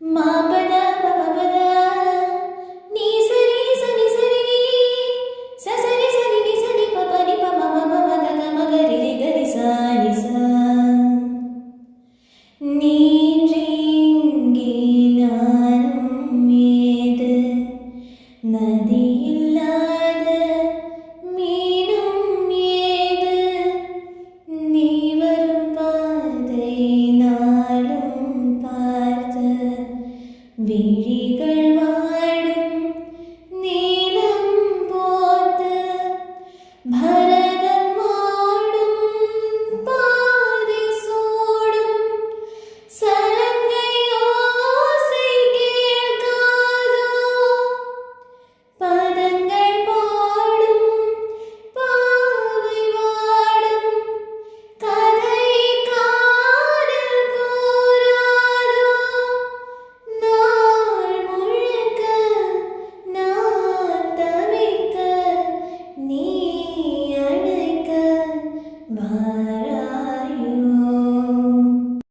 மாபத பபபத நீ சரி சனி சரி சசரி சனி நி சனி பபனி பமம மமத மகரி கரி சானி சா நீன்றி நானும் ஏது நதியில்லாத மீனும் ஏது நீ வரும் பாதை நாளும் பார்த்து விழிகள் வாடும் நீளம் போத்து பரதம் மாடும் பாதை சூடும் சலங்கை ஓசை கேட்காதோ பதங்கள் பாடும் பாவை வாடும் கதை காதல் கூறாதோ நாள் முழுக்க நான் தவிக்க நீ அழைக்க வா